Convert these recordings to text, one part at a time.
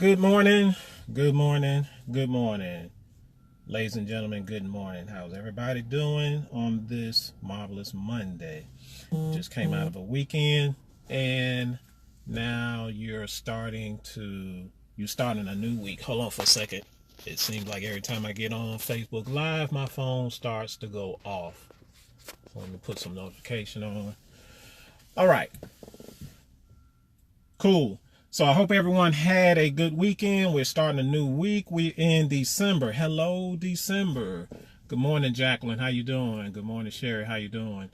Good morning, good morning, good morning. Ladies and gentlemen, good morning. How's everybody doing on this marvelous Monday? Just came out of a weekend and now you're starting a new week. Hold on for a second. It seems like every time I get on Facebook Live, my phone starts to go off. So let me put some notification on. All right. Cool. So I hope everyone had a good weekend. We're starting a new week. We're in December. Hello, December. Good morning, Jacqueline. How you doing? Good morning, Sherry. How you doing?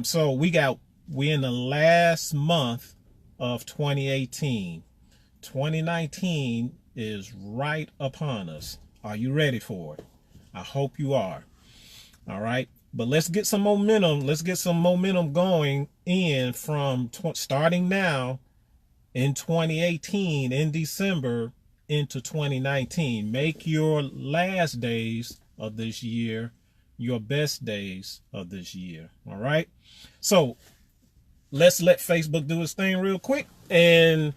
So we're in the last month of 2018. 2019 is right upon us. Are you ready for it? I hope you are. All right. But let's get some momentum. Let's get some momentum going in from starting now in 2018 in December into 2019. Make your last days of this year your best days of this year. All right. So let's let Facebook do its thing real quick. And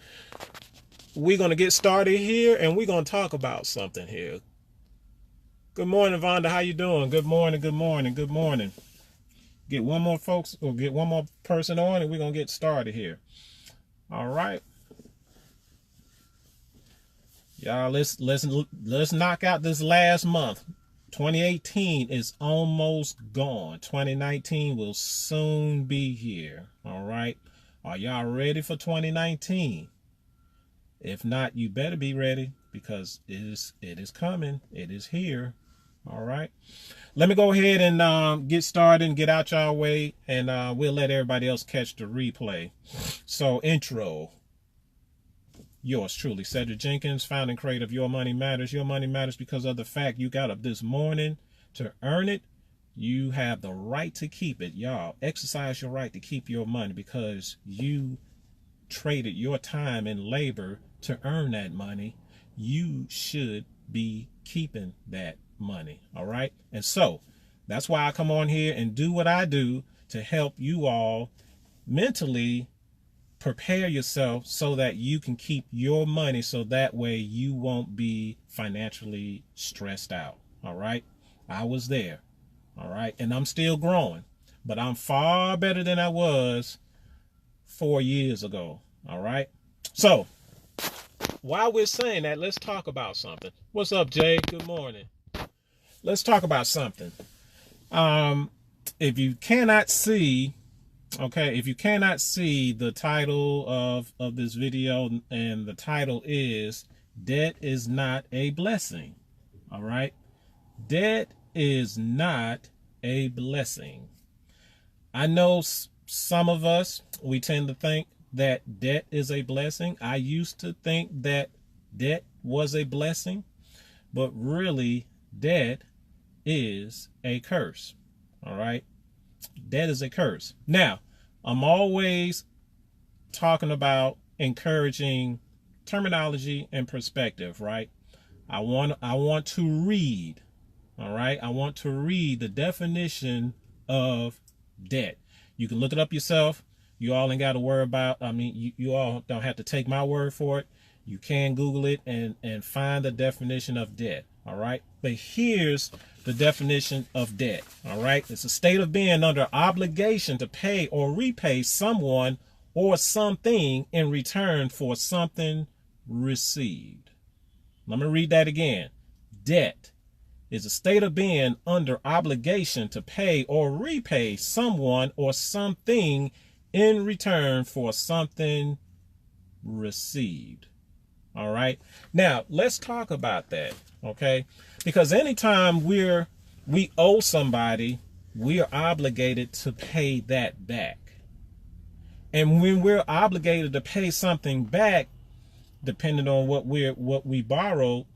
we're going to get started here and we're going to talk about something here. Good morning, Vonda. How you doing? Good morning. Good morning. Good morning. Get one more person on and we're going to get started here. All right. Y'all, let's knock out this last month. 2018 is almost gone. 2019 will soon be here. All right. Are y'all ready for 2019? If not, you better be ready because it is coming. It is here. All right. Let me go ahead and get started and get out y'all way, and we'll let everybody else catch the replay. So, intro. Yours truly, Cedric Jenkins, founding creator of Your Money Matters. Your money matters because of the fact you got up this morning to earn it. You have the right to keep it, y'all. Exercise your right to keep your money because you traded your time and labor to earn that money. You should be keeping that money, all right? And so that's why I come on here and do what I do to help you all mentally prepare yourself so that you can keep your money so that way you won't be financially stressed out. All right. I was there. All right. And I'm still growing, but I'm far better than I was 4 years ago. All right. So while we're saying that, let's talk about something. What's up, Jay? Good morning. Let's talk about something. If you cannot see, if you cannot see the title of this video, and the title is Debt is Not a Blessing. All right. Debt is not a blessing. I know some of us, we tend to think that debt is a blessing. I used to think that debt was a blessing, but really debt is a curse. All right. Debt is a curse. Now, I'm always talking about encouraging terminology and perspective, right? I want to read, all right? I want to read the definition of debt. You can look it up yourself. You all ain't got to worry about, you all don't have to take my word for it. You can Google it and find the definition of debt, all right? But here's the definition of debt, all right? It's a state of being under obligation to pay or repay someone or something in return for something received. Let me read that again. Debt is a state of being under obligation to pay or repay someone or something in return for something received. All right. Now, let's talk about that. Okay. Because anytime we owe somebody, we are obligated to pay that back. And when we're obligated to pay something back, depending on what we borrowed,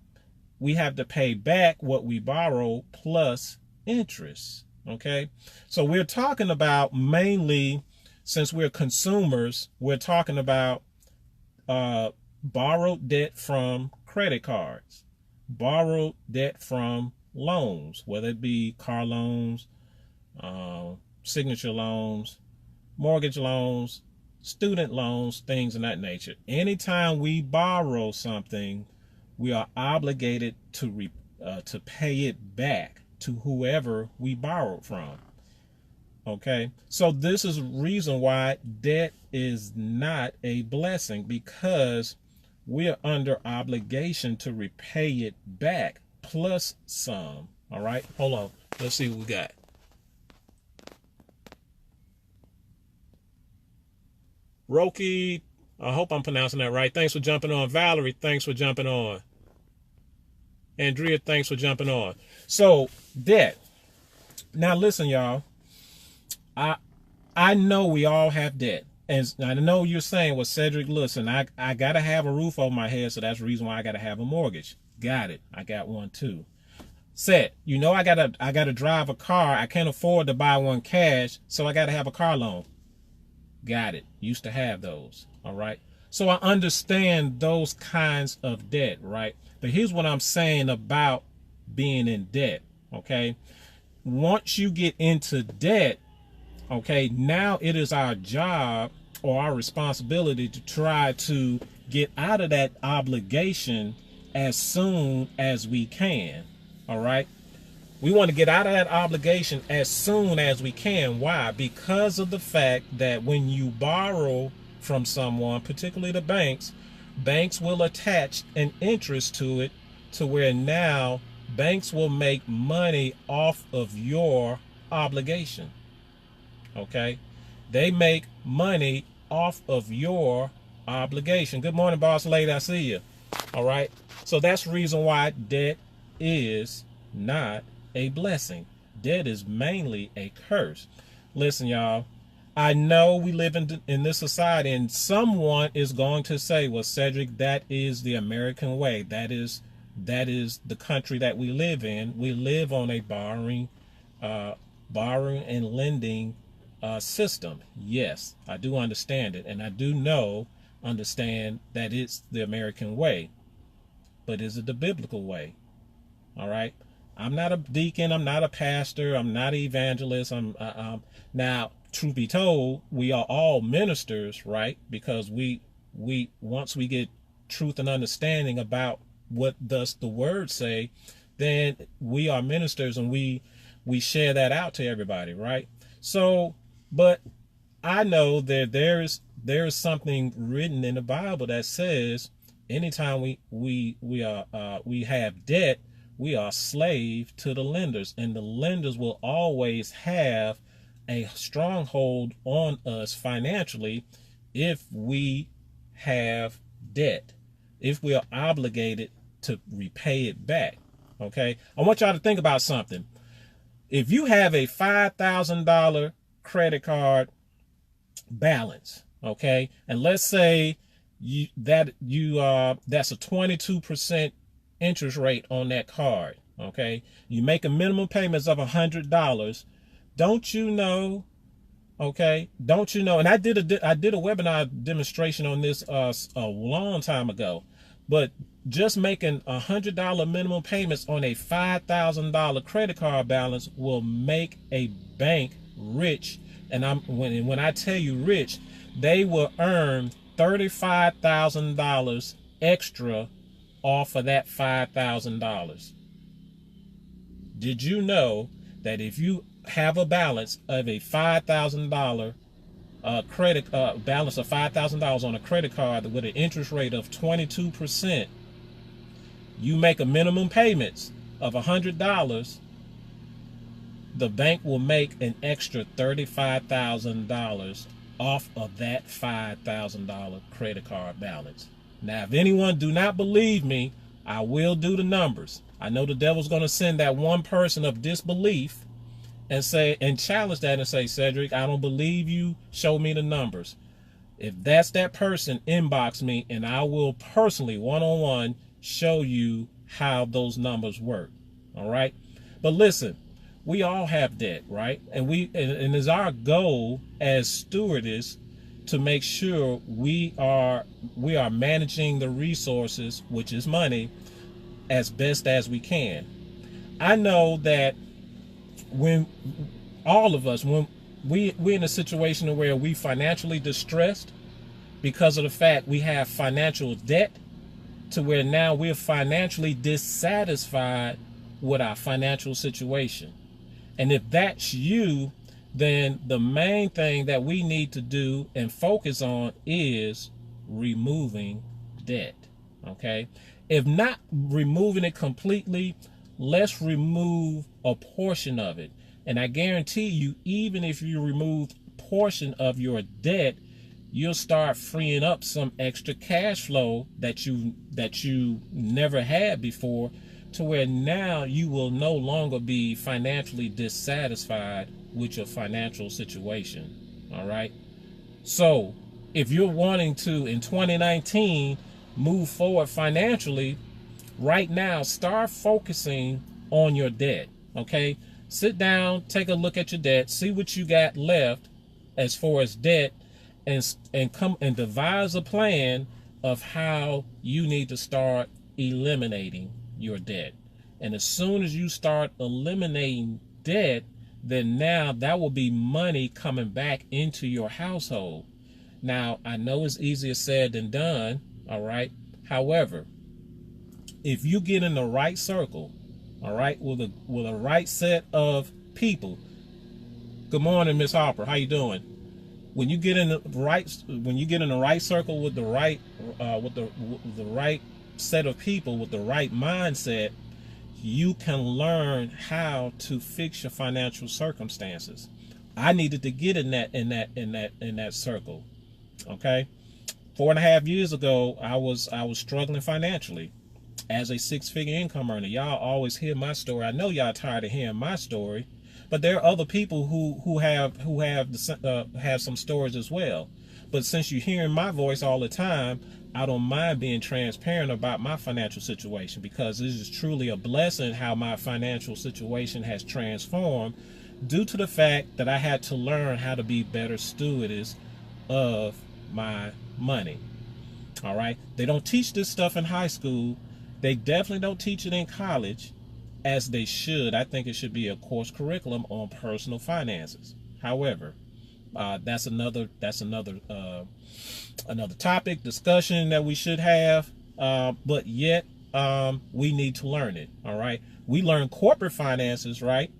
we have to pay back what we borrowed plus interest. Okay. So we're talking about mainly, since we're consumers, we're talking about borrowed debt from credit cards, borrowed debt from loans, whether it be car loans, signature loans, mortgage loans, student loans, things of that nature. Anytime we borrow something, we are obligated to pay it back to whoever we borrowed from. Okay, so this is the reason why debt is not a blessing, because we are under obligation to repay it back plus some. All right, hold on. Let's see what we got. Roki, I hope I'm pronouncing that right. Thanks for jumping on. Valerie, thanks for jumping on. Andrea, thanks for jumping on. So, debt. Now, listen, y'all. I know we all have debt. And I know you're saying, well, Cedric, listen, I got to have a roof over my head, so that's the reason why I got to have a mortgage. Got it. I got one, too. Said, you know, I gotta drive a car. I can't afford to buy one cash, so I got to have a car loan. Got it. Used to have those. All right. So I understand those kinds of debt, right? But here's what I'm saying about being in debt. Okay. Once you get into debt, okay, now it is our job or our responsibility to try to get out of that obligation as soon as we can. All right. We want to get out of that obligation as soon as we can. Why? Because of the fact that when you borrow from someone, particularly the banks will attach an interest to it, to where now banks will make money off of your obligation. Okay, they make money off of your obligation. Good morning, boss lady. I see you. All right. So that's the reason why debt is not a blessing. Debt is mainly a curse. Listen, y'all. I know we live in this society, and someone is going to say, well, Cedric, that is the American way. That is the country that we live in. We live on a borrowing and lending system. Yes, I do understand it, and I do understand that it's the American way, but is it the biblical way? All right. I'm not a deacon. I'm not a pastor. I'm not an evangelist. Now, truth be told, we are all ministers, right? Because we once we get truth and understanding about what does the word say, then we are ministers, and we share that out to everybody, right? So, but I know that there is something written in the Bible that says anytime we have debt, we are slave to the lenders, and the lenders will always have a stronghold on us financially if we have debt, if we are obligated to repay it back. Okay, I want y'all to think about something. If you have a $5,000 credit card balance, okay, and let's say that's a 22% interest rate on that card, okay, you make a minimum payments of $100. Don't you know? Okay, don't you know? And I did a webinar demonstration on this a long time ago, but just making $100 minimum payments on a $5,000 credit card balance will make a bank rich. And when I tell you rich, they will earn $35,000 extra off of that $5,000. Did you know that if you have a balance of a $5,000 credit balance of $5,000 on a credit card with an interest rate of 22%, you make a minimum payments of $100, the bank will make an extra $35,000 off of that $5,000 credit card balance. Now, if anyone do not believe me, I will do the numbers. I know the devil's going to send that one person of disbelief and challenge that and say, Cedric, I don't believe you. Show me the numbers. If that's that person, inbox me, and I will personally, one-on-one, show you how those numbers work. All right. But listen, we all have debt, right? And it's our goal as stewardess to make sure we are managing the resources, which is money, as best as we can. I know that when all of us, when we're in a situation where we financially distressed because of the fact we have financial debt, to where now we're financially dissatisfied with our financial situation. And if that's you, then the main thing that we need to do and focus on is removing debt. Okay? If not removing it completely, let's remove a portion of it. And I guarantee you, even if you remove a portion of your debt, you'll start freeing up some extra cash flow that you never had before, to where now you will no longer be financially dissatisfied with your financial situation. All right. So if you're wanting to, in 2019, move forward financially, right now, start focusing on your debt. Okay. Sit down, take a look at your debt, see what you got left as far as debt, and come and devise a plan of how you need to start eliminating your debt. And as soon as you start eliminating debt, then now that will be money coming back into your household. Now, I know it's easier said than done, all right? However, if you get in the right circle, all right, with a right set of people. Good morning, Miss Harper. How you doing? When you get in the right circle with the right right set of people with the right mindset, you can learn how to fix your financial circumstances. I needed to get in that circle. Okay, 4.5 years ago, I was struggling financially as a 6-figure income earner. Y'all always hear my story. I know y'all tired of hearing my story, but there are other people who have some stories as well. But since you're hearing my voice all the time, I don't mind being transparent about my financial situation, because this is truly a blessing how my financial situation has transformed due to the fact that I had to learn how to be better stewards of my money. All right. They don't teach this stuff in high school. They definitely don't teach it in college as they should. I think it should be a course curriculum on personal finances. However, that's another topic discussion that we should have. But yet we need to learn it. All right. We learn corporate finances, right?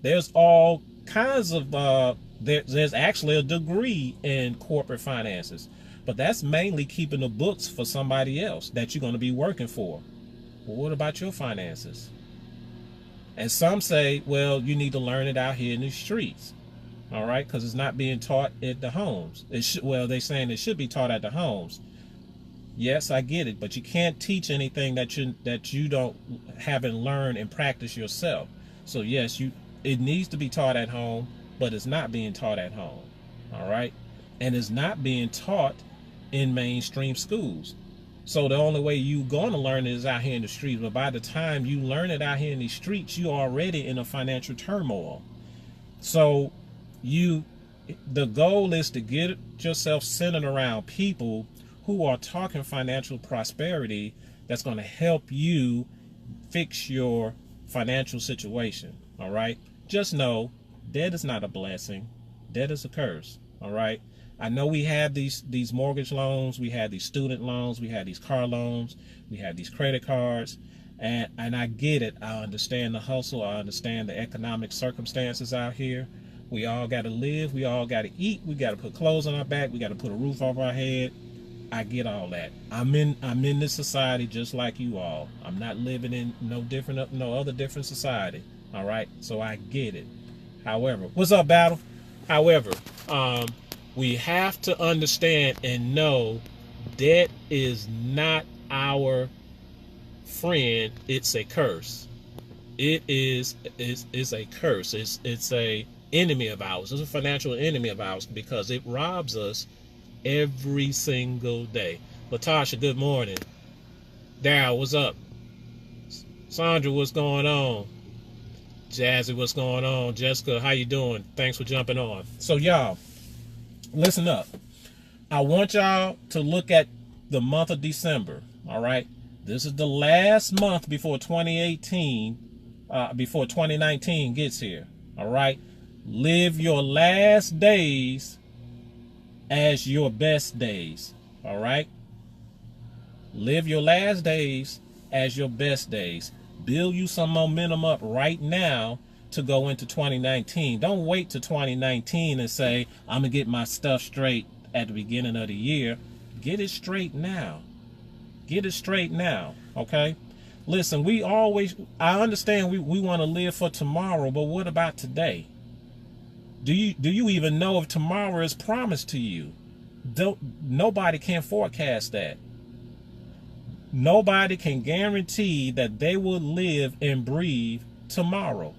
There's all kinds of there's actually a degree in corporate finances, but that's mainly keeping the books for somebody else that you're going to be working for. Well, what about your finances? And some say, well, you need to learn it out here in the streets. All right, because it's not being taught at the homes. They're saying it should be taught at the homes. Yes, I get it, but you can't teach anything that you haven't learned and practiced yourself. So yes, it needs to be taught at home, but it's not being taught at home. All right, and it's not being taught in mainstream schools. So the only way you're going to learn it is out here in the streets. But by the time you learn it out here in the streets, you're already in a financial turmoil. So the goal is to get yourself centered around people who are talking financial prosperity that's going to help you fix your financial situation. All right. Just know debt is not a blessing. Debt is a curse. All right. I know we have these mortgage loans, we have these student loans, we have these car loans, we have these credit cards, and I get it. I understand the hustle. I understand the economic circumstances out here. We all got to live. We all got to eat. We got to put clothes on our back. We got to put a roof over our head. I get all that. I'm in this society just like you all. I'm not living in no other different society. All right. So I get it. However, what's up, Battle? However, we have to understand and know debt is not our friend. It's a curse. It is a curse. It's a enemy of ours. It's a financial enemy of ours because it robs us every single day. Latasha, good morning. Daryl, what's up? Sandra, what's going on? Jazzy, what's going on? Jessica, how you doing? Thanks for jumping on. So y'all, listen up. I want y'all to look at the month of December. All right. This is the last month before 2019 gets here. All right. Live your last days as your best days. All right? Live your last days as your best days. Build you some momentum up right now to go into 2019. Don't wait to 2019 and say, I'm going to get my stuff straight at the beginning of the year. Get it straight now. Get it straight now. Okay? Listen, I understand we want to live for tomorrow, but what about today? Do you even know if tomorrow is promised to you? Nobody can forecast that. Nobody can guarantee that they will live and breathe tomorrow.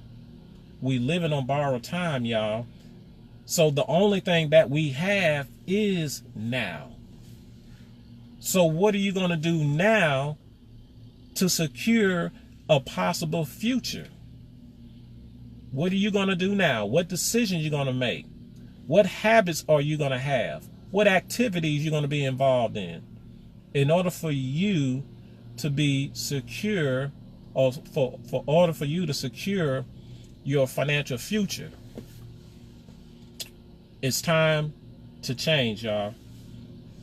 We living on borrowed time, y'all. So the only thing that we have is now. So what are you going to do now to secure a possible future? What are you going to do now? What decisions are you going to make? What habits are you going to have? What activities you're going to be involved in order for you to be secure, or for order for you to secure your financial future? It's time to change, y'all.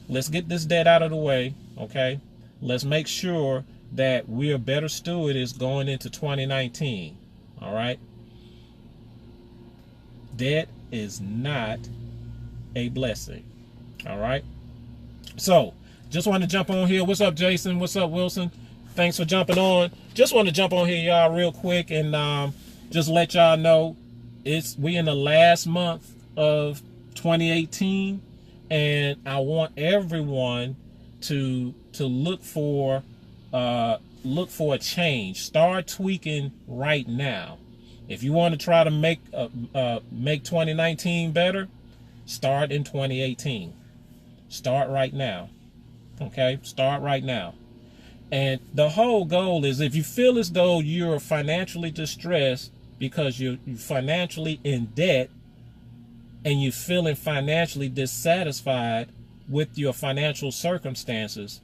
Let's get this debt out of the way, okay? Let's make sure that we're better stewards going into 2019, all right? Debt is not a blessing, all right? So, just want to jump on here. What's up, Jason? What's up, Wilson? Thanks for jumping on. Just want to jump on here, y'all, real quick, and just let y'all know we in the last month of 2018, and I want everyone to look for a change. Start tweaking right now. If you want to try to make 2019 better, start in 2018. Start right now. Okay? Start right now. And the whole goal is, if you feel as though you're financially distressed because you're financially in debt and you're feeling financially dissatisfied with your financial circumstances,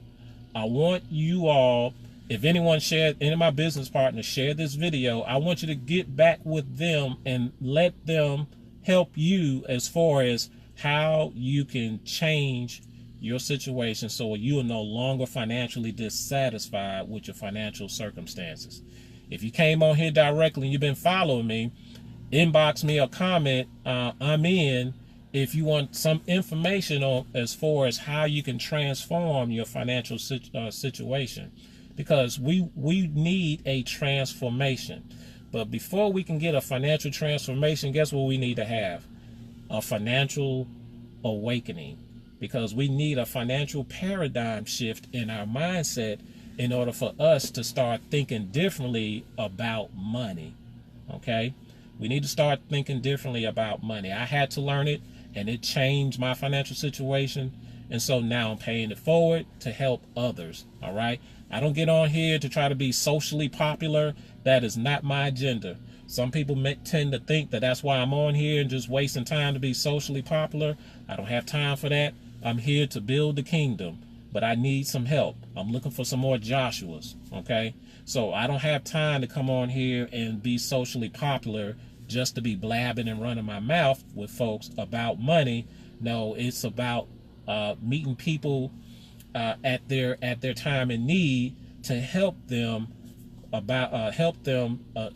I want you all, if anyone shared, any of my business partners share this video, I want you to get back with them and let them help you as far as how you can change your situation so you are no longer financially dissatisfied with your financial circumstances. If you came on here directly and you've been following me, inbox me or comment. I'm in if you want some information on as far as how you can transform your financial situation, because we need a transformation. But before we can get a financial transformation, guess what we need to have? A financial awakening, because we need a financial paradigm shift in our mindset in order for us to start thinking differently about money. Okay? We need to start thinking differently about money. I had to learn it, and it changed my financial situation. And so now I'm paying it forward to help others. All right? I don't get on here to try to be socially popular. That is not my agenda. Some people tend to think that that's why I'm on here and just wasting time to be socially popular. I don't have time for that. I'm here to build the kingdom, but I need some help. I'm looking for some more Joshuas, okay? So I don't have time to come on here and be socially popular just to be blabbing and running my mouth with folks about money. No, it's about meeting people at their time in need to help them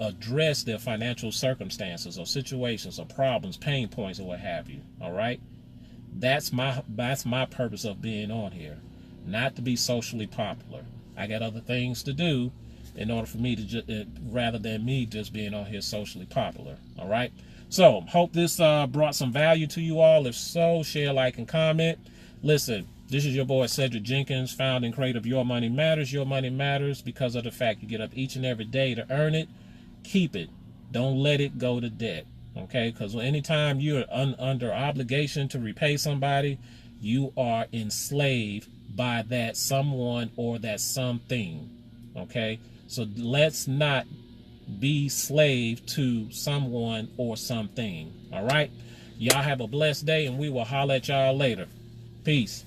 address their financial circumstances or situations or problems, pain points, or what have you. All right, that's my purpose of being on here, not to be socially popular. I got other things to do in order for me to rather than me just being on here socially popular. All right. So hope this brought some value to you all. If so, share, like, and comment. Listen, this is your boy Cedric Jenkins, founder and creator of Your Money Matters. Your money matters because of the fact you get up each and every day to earn it. Keep it. Don't let it go to debt. Okay? Because anytime you're under obligation to repay somebody, you are enslaved by that someone or that something. Okay? So let's not be slave to someone or something. All right? Y'all have a blessed day, and we will holler at y'all later. Peace.